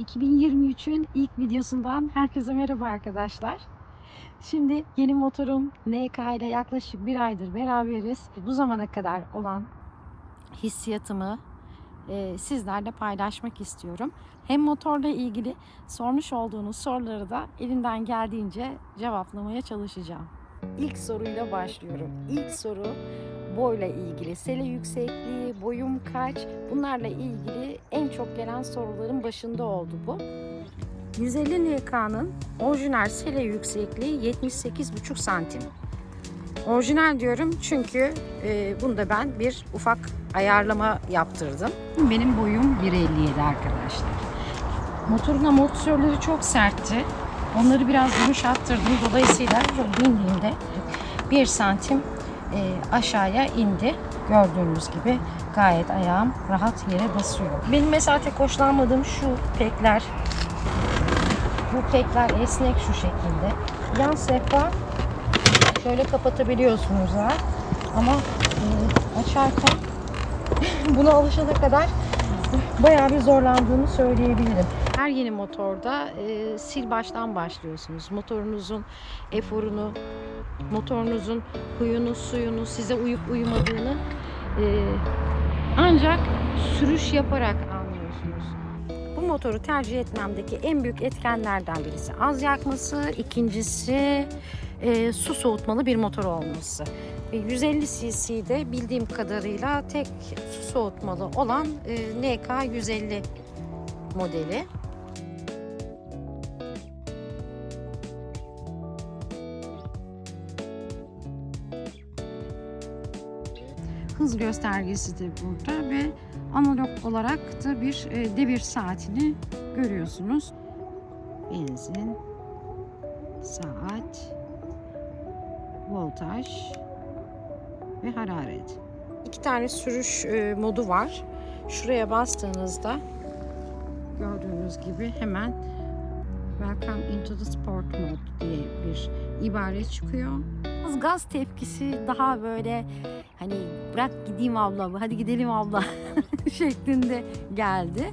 2023'ün ilk videosundan herkese merhaba arkadaşlar. Şimdi yeni motorum NK ile yaklaşık bir aydır beraberiz. Bu zamana kadar olan hissiyatımı sizlerle paylaşmak istiyorum. Hem motorla ilgili sormuş olduğunuz soruları da elimden geldiğince cevaplamaya çalışacağım. İlk soruyla başlıyorum. İlk soru boyla ilgili. Sele yüksekliği, boyum kaç? Bunlarla ilgili en çok gelen soruların başında oldu bu. 150 NK'nın orijinal sele yüksekliği 78,5 santim. Orijinal diyorum çünkü bunda ben bir ufak ayarlama yaptırdım. Benim boyum 1.57 arkadaşlar. Motorun amortisörleri çok sertti. Onları biraz yumuşattırdım. Dolayısıyla bindiğimde 1 santim aşağıya indi. Gördüğünüz gibi gayet ayağım rahat yere basıyor. Benim mesela tek hoşlanmadığım şu pekler. Bu pekler esnek şu şekilde. Yan sehpa şöyle kapatabiliyorsunuz ha. Ama açarken buna alışana kadar bayağı bir zorlandığımı söyleyebilirim. Her yeni motorda sil baştan başlıyorsunuz. Motorunuzun eforunu, motorunuzun huyunu, suyunu, size uyup uyumadığını ancak sürüş yaparak anlıyorsunuz. Bu motoru tercih etmemdeki en büyük etkenlerden birisi az yakması, ikincisi su soğutmalı bir motor olması. 150 cc'de bildiğim kadarıyla tek su soğutmalı olan NK 150 modeli. Hız göstergesi de burada ve analog olarak da bir devir saatini görüyorsunuz. Benzin, saat, voltaj ve hararet. 2 tane sürüş modu var. Şuraya bastığınızda gördüğünüz gibi hemen Welcome into the Sport Mode diye bir ibare çıkıyor. Gaz tepkisi daha böyle hani bırak gideyim abla, hadi gidelim abla şeklinde geldi.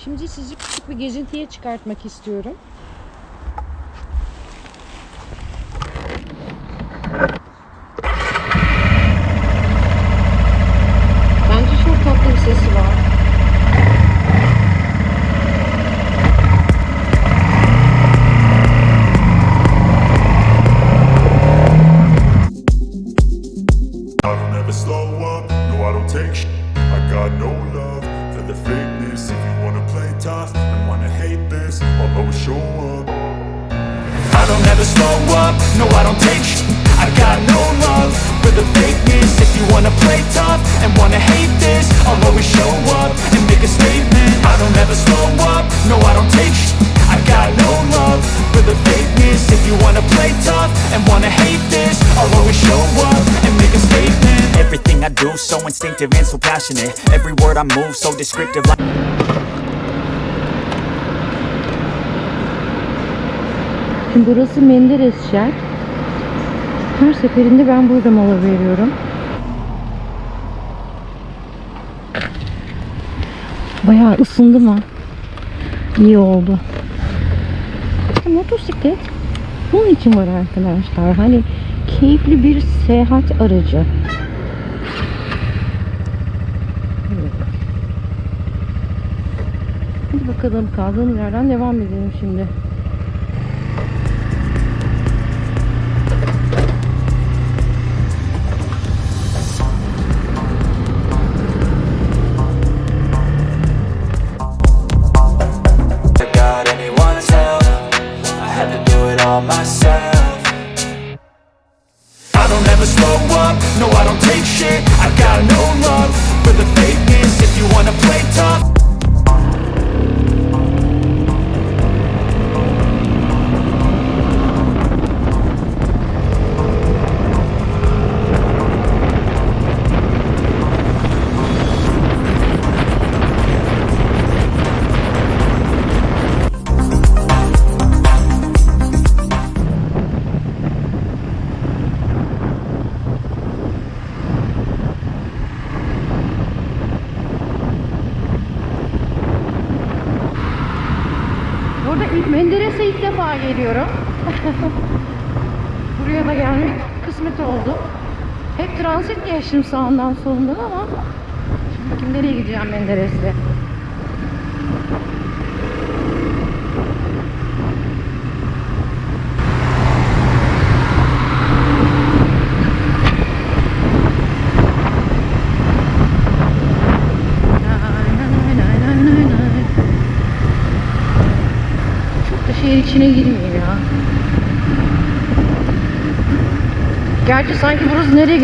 Şimdi sizi küçük bir gezintiye çıkartmak istiyorum. Bence çok tatlı bir sesi var. I don't ever slow up, no I don't take sh**. I got no love for the fakeness. If you wanna play tough and wanna hate this, I'll always show up. I don't ever slow up, no I don't take sh**. I got no love for the fakeness. If you wanna play tough and wanna hate this, I'll always show up and make a statement. I don't ever slow up, no I don't take sh**. I got no love for the fakeness. If you wanna play tough and wanna hate this, I'll always show up and make a statement. Everything I do so instinctive and so passionate. Every word I move so descriptive like Şimdi burası Menderes Shell. Her seferinde ben burada mola veriyorum. Bayağı ısındım ha. İyi oldu. Motosiklet bunun için var arkadaşlar. Hani keyifli bir seyahat aracı. Hadi bakalım kaldığımız yerden devam edelim şimdi. got anyone's help. I had to do it all myself. I don't ever slow up, no I don't take shit. I got no love for the fakeness. If you wanna play tough. Menderes'e ilk defa geliyorum. Buraya da gelmek kısmet oldu. Hep transit geçtim sağından solundan ama şimdi nereye gideceğim Menderes'le? Çok da şehir içine girmeyeyim ya. Gerçi sanki burası nereye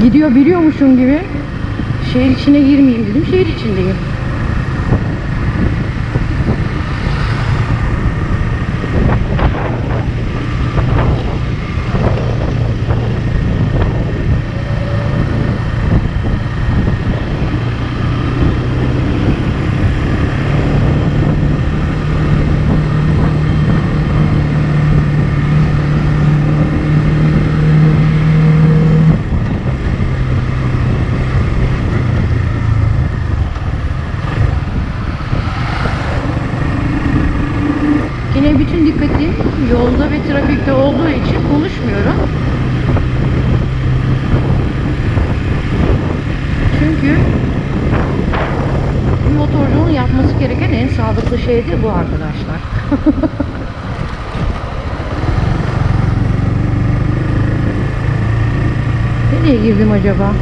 gidiyor biliyormuşum gibi. Şehir içine girmeyeyim dedim. Şehir içindeyim. Yine bütün dikkatim yolda ve trafikte olduğu için konuşmuyorum. Çünkü bir motorcunun yapması gereken en sağlıklı şey de bu arkadaşlar. Nereye girdim acaba?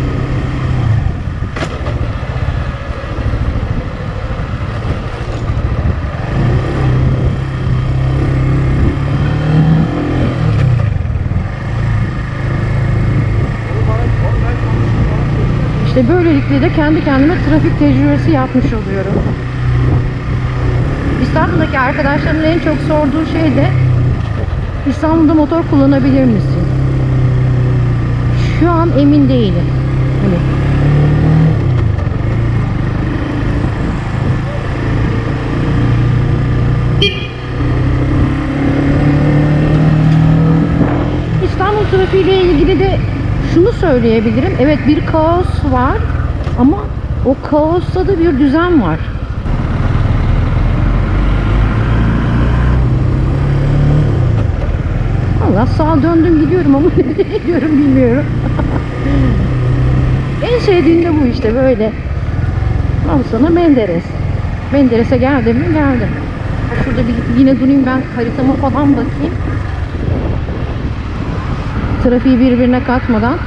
İşte böylelikle de kendi kendime trafik tecrübesi yapmış oluyorum. İstanbul'daki arkadaşlarımın en çok sorduğu şey de İstanbul'da motor kullanabilir misin? Şu an emin değilim. Hani İstanbul trafiğiyle ilgili de şunu söyleyebilirim. Evet, bir kaos var ama o kaosta da bir düzen var. Valla sağa döndüm gidiyorum ama nereye gidiyorum bilmiyorum. En sevdiğim de bu işte böyle. Al sana Menderes. Menderes'e geldim mi geldim. Şurada bir yine durayım, ben haritama falan bakayım. Trafiği birbirine katmadan.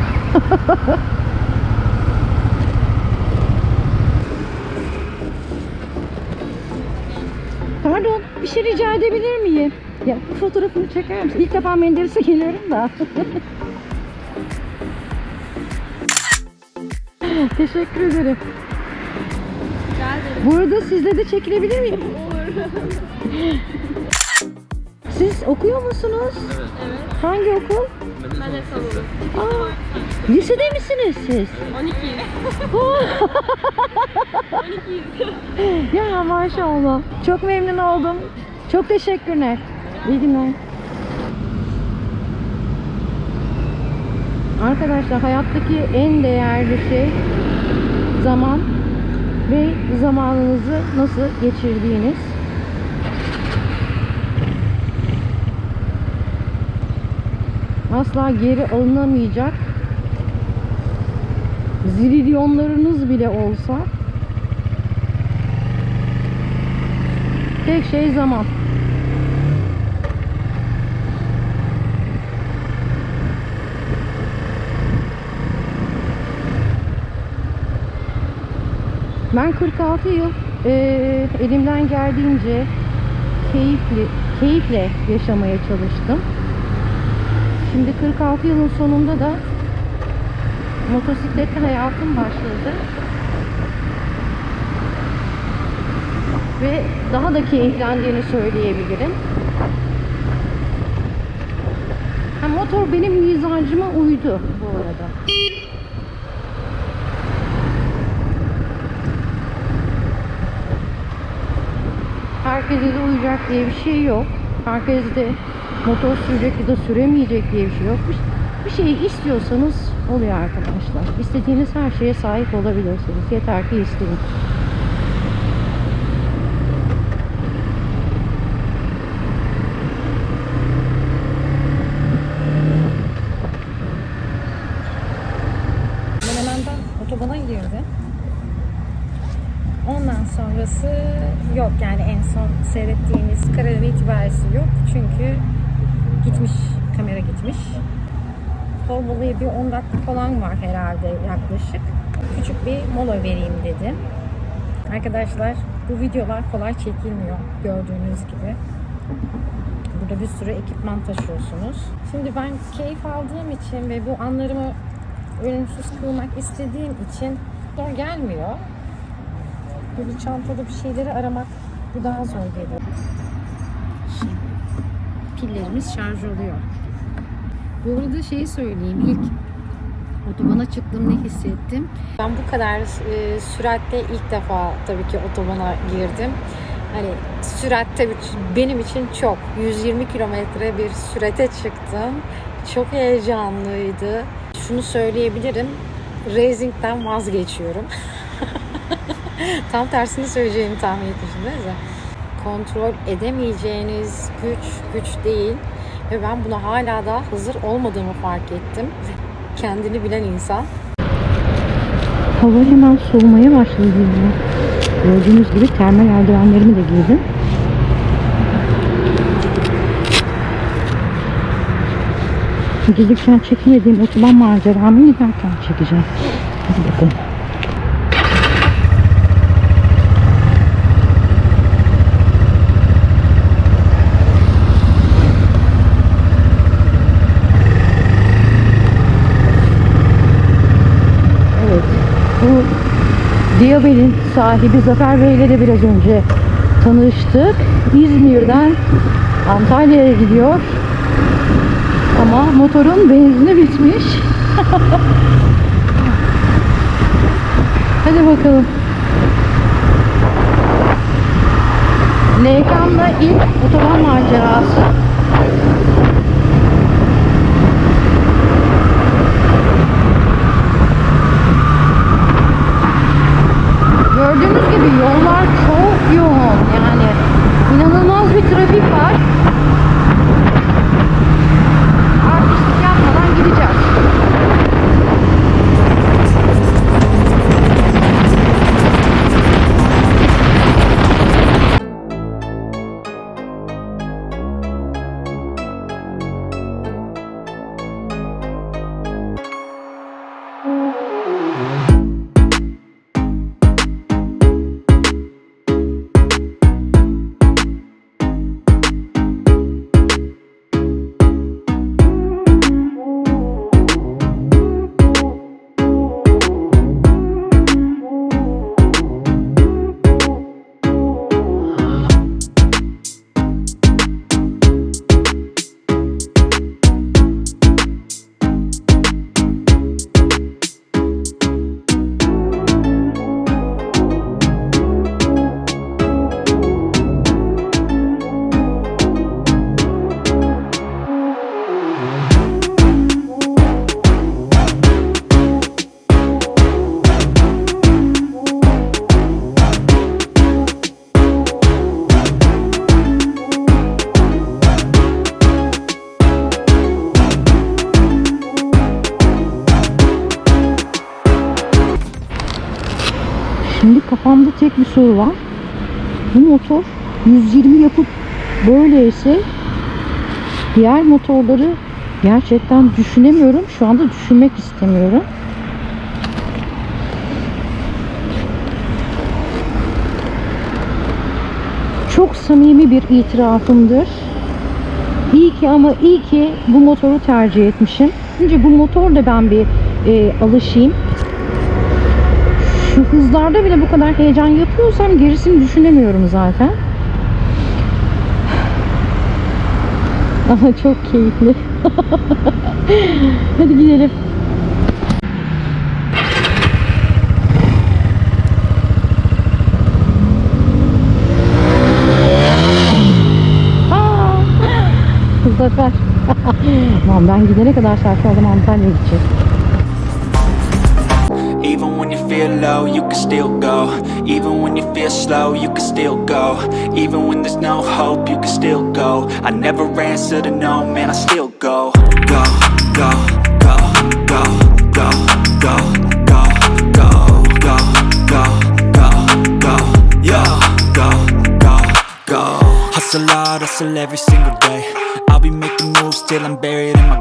Pardon, bir şey rica edebilir miyim? Ya bu fotoğrafını çeker misin? İlk defa Menderes'e geliyorum da. Teşekkür ederim. Bu arada sizle de çekilebilir miyim? Olur. Siz okuyor musunuz? Evet. Hangi okul? Ben de salonum. Aa, lisede misiniz siz? 12'yiz. 12'yiz. Ya maşallah. Çok memnun oldum. Çok teşekkürler. İyi günler. Arkadaşlar, hayattaki en değerli şey zaman ve zamanınızı nasıl geçirdiğiniz. Asla geri alınamayacak zililyonlarınız bile olsa tek şey zaman. Ben 46 yıl elimden geldiğince keyifle yaşamaya çalıştım. Şimdi 46 yılın sonunda da motosikletli hayatım başladı. Ve daha da keyiflendiğini söyleyebilirim. Motor benim mizacıma uydu bu arada. Herkese de uyacak diye bir şey yok. Herkes de motor sürecek ya da süremeyecek diye bir şey yok. Bir şeyi istiyorsanız oluyor arkadaşlar. İstediğiniz her şeye sahip olabilirsiniz. Yeter ki isteyin. otobana girdi. Ondan sonrası yok, yani en son seyrettiğimiz kareden itibarisi yok. Çünkü gitmiş, kamera gitmiş. Torbalı'ya bir 10 dakika falan var herhalde yaklaşık. Küçük bir mola vereyim dedim. Arkadaşlar bu videolar kolay çekilmiyor gördüğünüz gibi. Burada bir sürü ekipman taşıyorsunuz. Şimdi ben keyif aldığım için ve bu anlarımı ölümsüz kılmak istediğim için zor gelmiyor. Böyle çantada bir şeyleri aramak bu daha zor geliyor. Şimdi pillerimiz şarj oluyor. Bu arada şeyi söyleyeyim, ilk otobana çıktım ne hissettim? Ben bu kadar süratle ilk defa tabii ki otobana girdim. Hani sürat tabii benim için çok. 120 kilometre bir sürate çıktım. Çok heyecanlıydı. Şunu söyleyebilirim, racing'den vazgeçiyorum. Tam tersini söyleyeceğimi tahmin etmiştiniz ya. Kontrol edemeyeceğiniz güç değil. Ve ben buna hala da hazır olmadığımı fark ettim. Kendini bilen insan. Hava hemen soğumaya başladı. Gördüğünüz gibi termal eldivenlerimi de giydim. Gelirken çekemediğim otoban maceramı giderken çekeceğim. Hadi bakalım. Bu Diabel'in sahibi Zafer Bey ile de biraz önce tanıştık. İzmir'den Antalya'ya gidiyor. Ama motorun benzini bitmiş. Hadi bakalım. Leykan'la ilk otoban macerası. Gördüğünüz gibi yollar çok yoğun, yani inanılmaz bir trafik var. Artistlik yapmadan gideceğiz. Şimdi kafamda tek bir soru var. Bu motor 120 yapıp böyleyse diğer motorları gerçekten düşünemiyorum. Şu anda düşünmek istemiyorum. Çok samimi bir itirafımdır. İyi ki ama iyi ki bu motoru tercih etmişim. Önce bu motorla ben bir alışayım. Şu hızlarda bile bu kadar heyecan yapıyorsam gerisini düşünemiyorum zaten. Ama çok keyifli. Hadi gidelim. Zafer. Tamam, ben gidene kadar Serkan Antalya'ya gidecek. Even when you feel low, you can still go. Even when you feel slow, you can still go. Even when there's no hope, you can still go. I never answer to no, man, I still go. Go, go, go, go, go, go, go, go, hard, hustle every single day. I'll be making moves till I'm buried in my...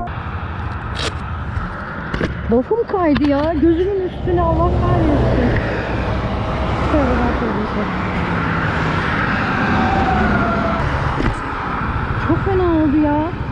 Lafım kaydı ya. Gözümün üstüne, Allah kahretsin. Şöyle bakıyoruz. Çok fena oldu ya.